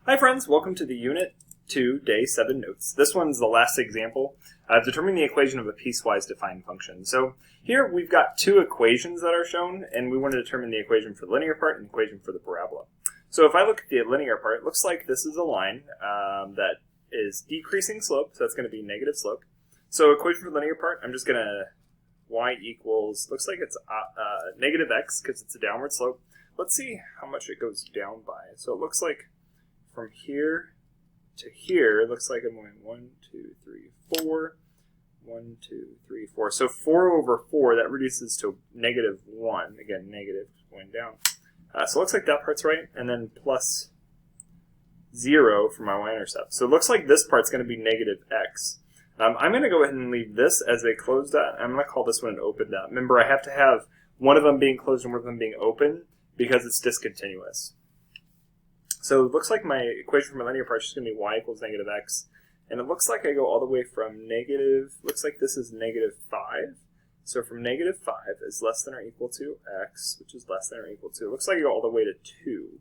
Hi friends, welcome to the Unit 2 Day 7 notes. This one's the last example. Determining the equation of a piecewise defined function. So here we've got two equations that are shown, and we want to determine the equation for the linear part and the equation for the parabola. So if I look at the linear part, it looks like this is a line that is decreasing slope, so that's going to be negative slope. So equation for the linear part, I'm just going to y equals, looks like it's negative x because it's a downward slope. Let's see how much it goes down by. So it looks like from here to here, it looks like I'm going 1, 2, 3, 4. 1, 2, 3, 4. So 4 over 4, that reduces to negative 1. Again, negative going down. So it looks like that part's right. And then plus 0 for my y-intercept. So it looks like this part's going to be negative x. I'm going to go ahead and leave this as a closed dot. I'm going to call this one an open dot. Remember, I have to have one of them being closed and one of them being open because it's discontinuous. So it looks like my equation for my linear part is just going to be y equals negative x. And it looks like I go all the way from negative, looks like this is negative 5. So from negative 5 is less than or equal to x, which is less than or equal to. It looks like I go all the way to 2.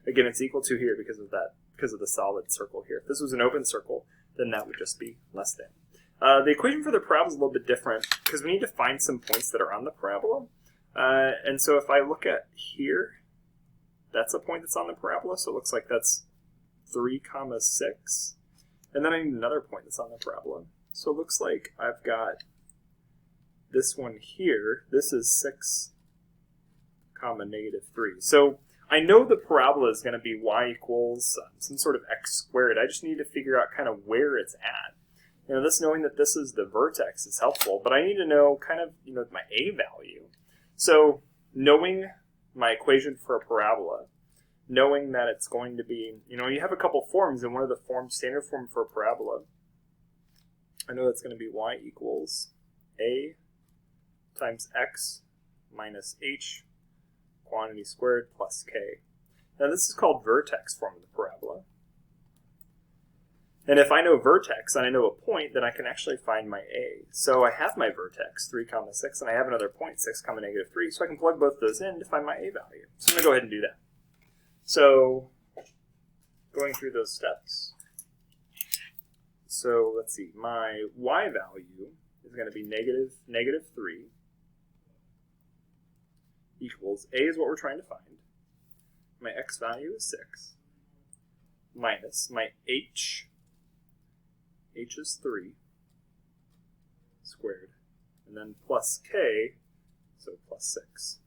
Again, it's equal to here because of that, because of the solid circle here. If this was an open circle, then that would just be less than. The equation for the parabola is a little bit different because we need to find some points that are on the parabola. And so if I look at here, that's a point that's on the parabola, so it looks like that's 3, 6. And then I need another point that's on the parabola. So it looks like I've got this one here. This is 6, negative 3. So I know the parabola is going to be y equals some sort of x squared. I just need to figure out kind of where it's at. You know, knowing that this is the vertex is helpful, but I need to know kind of, my a value. So knowing my equation for a parabola, knowing that it's going to be, you have a couple forms, and one of the forms, standard form for a parabola, I know that's going to be y equals a times x minus h quantity squared plus k. Now this is called vertex form of the parabola. And if I know vertex and I know a point, then I can actually find my a. So I have my vertex, 3, 6, and I have another point, 6, negative 3, so I can plug both those in to find my a value. So I'm going to go ahead and do that. So going through those steps. So let's see, my y value is going to be negative 3 equals, a is what we're trying to find. My x value is 6 minus my h is 3 squared, and then plus k, so plus 6.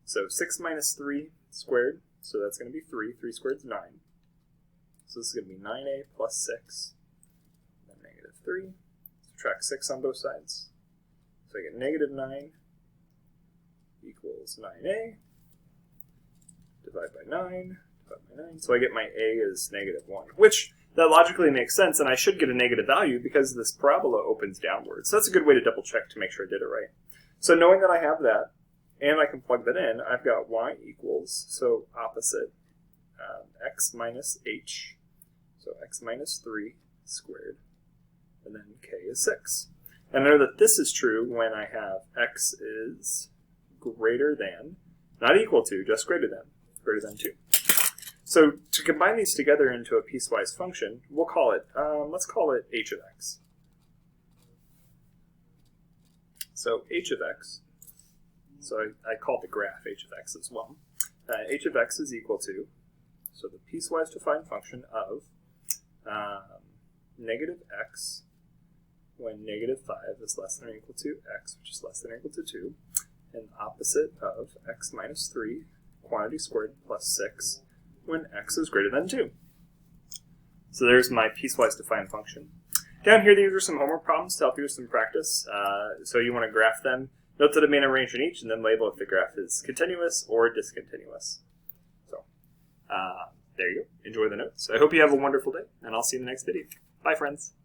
So 6 minus 3 squared, so that's going to be 3. 3 squared is 9. So this is going to be 9a plus 6, and then negative 3. Subtract 6 on both sides. So I get negative 9 equals 9a. Divide by 9. So I get my a is negative 1, which that logically makes sense, and I should get a negative value because this parabola opens downwards. So that's a good way to double check to make sure I did it right. So knowing that I have that, and I can plug that in, I've got y equals, so opposite, x minus h, so x minus 3 squared, and then k is 6. And I know that this is true when I have x is greater than, not equal to, just greater than 2. So to combine these together into a piecewise function, we'll call it, let's call it h of x. So h of x, so I call the graph h of x as well. H of x is equal to, so the piecewise defined function of negative x when negative 5 is less than or equal to x, which is less than or equal to 2, and opposite of x minus 3 quantity squared plus 6 when x is greater than 2. So there's my piecewise defined function. Down here, these are some homework problems to help you with some practice. So you want to graph them. Note the domain and range in each, and then label if the graph is continuous or discontinuous. So there you go. Enjoy the notes. I hope you have a wonderful day, and I'll see you in the next video. Bye, friends.